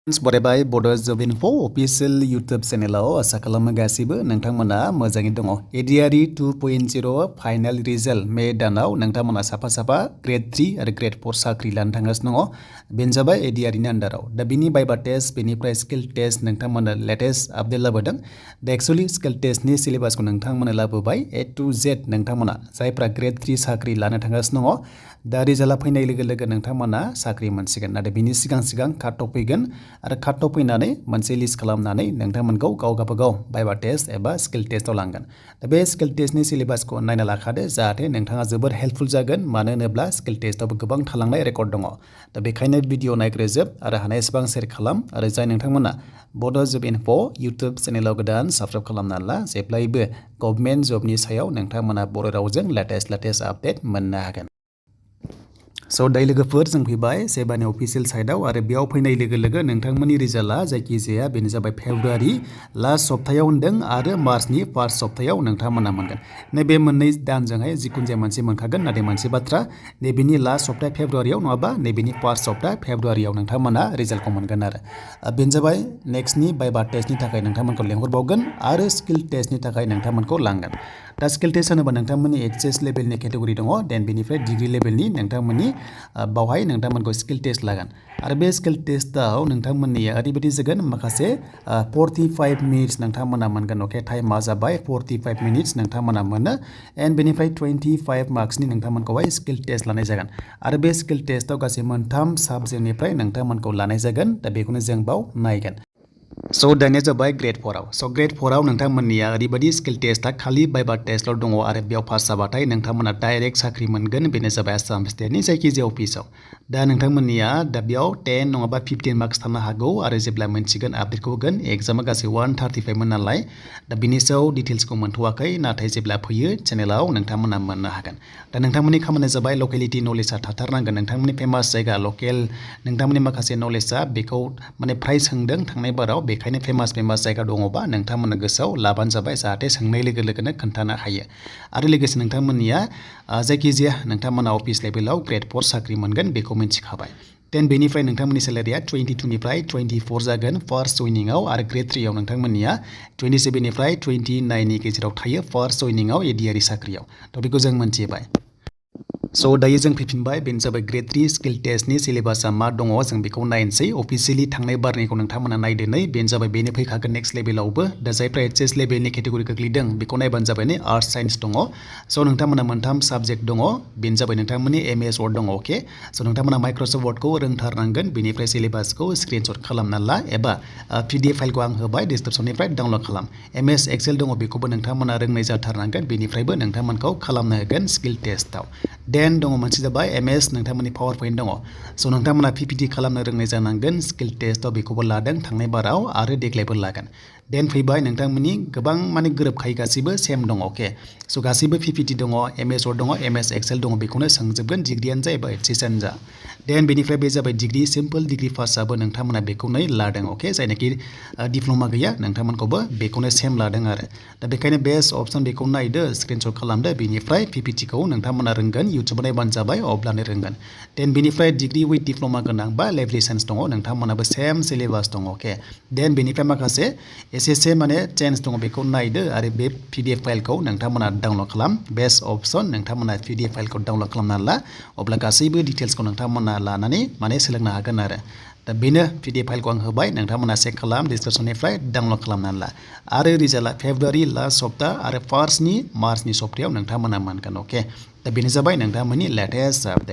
बरायबाय बड' जब info official YouTube चेनेलाव आसा खालामो गासिबो नोंथांमोना मोजाङै दङ। ADRE 2.0 फाइनाल रिजाल्ट मे दानाव नोंथांमोना साफा साफा ग्रेड 3 आरो ग्रेड 4 साख्रि लानो थांगासिनो दङ। बेनो जाबाय ADRE नि आन्डाराव। दा बिनि बाइबा टेस्ट बेनिफ्राय स्किल टेस्ट नोंथांमोना लेटेस्ट आपडेट लाबोदों। दा एक्चुअली स्किल टेस्टनि सिलेबासखौ नोंथांमोना लाबोबाय A to Z नोंथांमोना जायफ्रा ग्रेड 3 साख्रि लानो थांगासिनो दङ। दा रिजाल्टआ फैनाय लोगो लोगो नोंथांमोना साख्रि मोनसिगोन। नाथाय बिनि सिगां काट अफ फैगोन आरो काट अफ फैनानै मोनसे लिस्ट खालामनानै नोंथांमोनखौ गाव गावबागाव बाइबा टेस्ट एबा स्किल टेस्टआव लांगोन। दा बे स्किल टेस्टनि सिलेबासखौ नायना लाखादो जाहाथे नोंथाङा जोबोर हेल्पफुल जागोन। मानो होनोब्ला स्किल टेस्टआवबो गोबां थालांनाय रेकर्ड दङ। दा बेखायनो भिडिअ नायग्रोजोब आरो हानाय एसेबां शेयार खालाम आरो जाय नोंथांमोना बड' जब इनफो इउटुब चेनेलाव गोदान साबस्क्राइब खालामना ला जेब्लायबो गभर्नमेन्ट जबनि सायाव नोंथांमोना बर' रावजों लेटेस्ट आपडेट मोननो हागोन। स' दाय लोगोफोर जों फैबाय सेबानि अफिसियेल साइटआव आरो बेयाव फैनाय लोगो लोगो नोंथांमोननि रिजाल्टआ जायखिजाया बेनो जाबाय फेब्रुवारि लास्ट सप्तायाव होन्दों आरो मार्चनि फार्स्ट सप्तायाव नोंथांमोना मोनगोन। नैबे मोननै दानजोंहाय जिखुनु जाया मोनसे मोनखागोन। नाथाय मोनसे बाथ्रा नैबेनि लास्ट सप्ता फेब्रुवारियाव नङाबा नैबेनि फार्स्ट सप्ता फेब्रुवारियाव नोंथांमोना रिजाल्टखौ मोनगोन आरो बेनो जाबाय नेक्स्टनि बाइबा टेस्टनि थाखाय नोंथांमोनखौ लेंहरबावगोन आरो स्किल टेस्टनि थाखाय नोंथांमोनखौ लांगोन। दा स्किल टेस्ट होनोबा नोंथांमोननि HS लेभेलनि केटेगरि दङ देन बेनिफ्राय डिग्री लेभेलनि नोंथांमोननि बावहाय नोंथांमोनखौ स्किल टेस्ट लागोन आरो बे स्किल टेस्टआव नोंथांमोननिया ओरैबायदि जागोन माखासे 45 मिनिट्स नोंथांमोना मोनगोन। अके टाइमा जाबाय 45 मिनिट्स नोंथांमोना मोनो एन्ड बेनिफ्राय 25 मार्क्सनि नोंथांमोनखौहाय स्किल टेस्ट लानाय जागोन आरो बे स्किल टेस्टआव गासै मोनथाम साबजेक्टनिफ्राय नोंथांमोनखौ लानाय जागोन। दा बेखौनो जों बाव नायगोन। स' दानिया जाबाय ग्रेड 4आव। स' ग्रेड 4आव नोंथांमोननिया ओरैबायदि स्किल टेस्टआ खालि बाइबा टेस्टल' दङ आरो बेयाव पास जाबाथाय नोंथांमोना डाइरेक्ट साख्रि मोनगोन। बेनो जाबाय आसाम स्टेटनि जायखिजाया अफिसाव। दा नोंथांमोननिया दा बेयाव 10 नङाबा 15 मार्क्स थानो हागौ आरो जेब्ला मोनसिगोन आपडेटखौ होगोन। एग्जामा गासै 135 मोन नालाय दा बिनि सायाव डिटेल्सखौ मोनथ'वाखै नाथाय जेब्ला फैयो चेनेलाव नोंथांमोना मोननो हागोन। दा नोंथांमोननि खामानिया जाबाय लकेलिटि नलेजआ थाथारनांगोन। नोंथांमोननि फेमास जायगा लकेल नोंथांमोननि माखासे नलेजआ बेखौ माने प्राइस सोंदों थांनाय बाराव बेखायनो फेमास जायगा दङबा नोंथांमोना गोसोआव लाबानो जाबाय जाहाथे सोंनाय लोगो लोगोनो खोन्थानो हायो आरो लोगोसे नोंथांमोननिया जायखिजाया नोंथांमोना अफिस लेभेलाव ग्रेड 4 साख्रि मोनगोन बेखौ मिथिखाबाय। देन बेनिफ्राय नोंथांमोननि सेलारिया 22 निफ्राय 24 जागोन फार्स्ट जइनिंआव आरो ग्रेड 3आव नोंथांमोननिया 27 निफ्राय 29 नि गेजेराव थायो फार्स्ट जइनिंआव ADRE साख्रियाव। थ' बेखौ जों मिथिबाय। स' दायो जों फैफिनबाय बेनो जाबाय ग्रेड 3 स्किल टेस्टनि सिलेबासआ मा दङ जों बेखौ नायनोसै। अफिसियेलि थांनाय बारनिखौ नोंथांमोना नायदो नै बेनो जाबाय बेनो फैखागोन नेक्स्ट लेभेलावबो। दा जायफ्रा HS लेभेलनि केटेगरि गोग्लैदों बेखौ नायबानो जाबाय नै आर्ट्स साइन्स दङ। स' नोंथांमोना मोनथाम साबजेक्ट दङ बेनो जाबाय नोंथांमोननि MS वर्ड दङ। अके स' नोंथांमोना माइक्रसफ्ट वर्डखौ रोंथारनांगोन। बेनिफ्राय सिलेबासखौ स्क्रिनशट खालामना ला एबा PDF फाइलखौ आं होबाय डिसक्रिपसननिफ्राय डाउनलड खालाम। MS एक्सेल दङ बेखौबो नोंथांमोना रोंनाय जाथारनांगोन। बेनिफ्रायबो नोंथांमोनखौ खालामनो होगोन स्किल टेस्टआव। देन दङ मोनसे जाबाय MS नोंथांमोननि पावार पइन्ट दङ। स' नोंथांमोना PPT खालामनो रोंनाय जानांगोन। स्किल टेस्टआव बेखौबो लादों थांनाय बाराव आरो देग्लायबो लागोन। देन फैबाय नोंथांमोननि गोबां माने गोरोबखायो गासैबो सेम दङ। अके स' गासैबो PPT दङ MS वर्ड दङ MS एक्सेल दङ बेखौनो सोंजोबगोन डिग्रियानो जा एबा HSआनो जा। देन बेनिफ्राय बे जाबाय डिग्रि सिम्पल डिग्रि फार्स्टआबो नोंथांमोना बेखौनो लादों। अके जायनाखि डिप्ल'मा गैया नोंथांमोनखौबो बेखौनो सेम लादों आरो दा बेखायनो बेस्ट अपसन बेखौ नायदो स्क्रिनशट खालामदो। बेनिफ्राय PPTखौ नोंथांमोना रोंगोन इउटुबाव नायबानो जाबाय अब्लानो रोंगोन। देन बेनिफ्राय डिग्रि उइथ डिप्ल'मा गोनां बा लेभेल साइन्स दङ नोंथांमोनाबो सेम सिलेबास दङ। अके देन बेनिफ्राय माखासे एसे माने चेन्ज दङ बेखौ नायदो आरो बे PDF फाइलखौ नोंथांमोना डाउनलड खालाम। बेस्ट अपसन नोंथांमोना PDF फाइलखौ डाउनलड खालामना ला अब्ला गासैबो डिटेल्सखौ नोंथांमोना लानानै माने सोलोंनो हागोन आरो दा बेनो PDF फाइलखौ आं होबाय नोंथांमोना चेक खालाम डिसक्रिपसननिफ्राय डाउनलड खालामनानै ला आरो रिजाल्टआ फेब्रुवारि लास्ट सप्ता आरो फार्स्टनि मार्चनि सप्तायाव नोंथांमोना मोनगोन। अके दा बेनो जाबाय नोंथांमोननि लेटेस्ट आपडेट।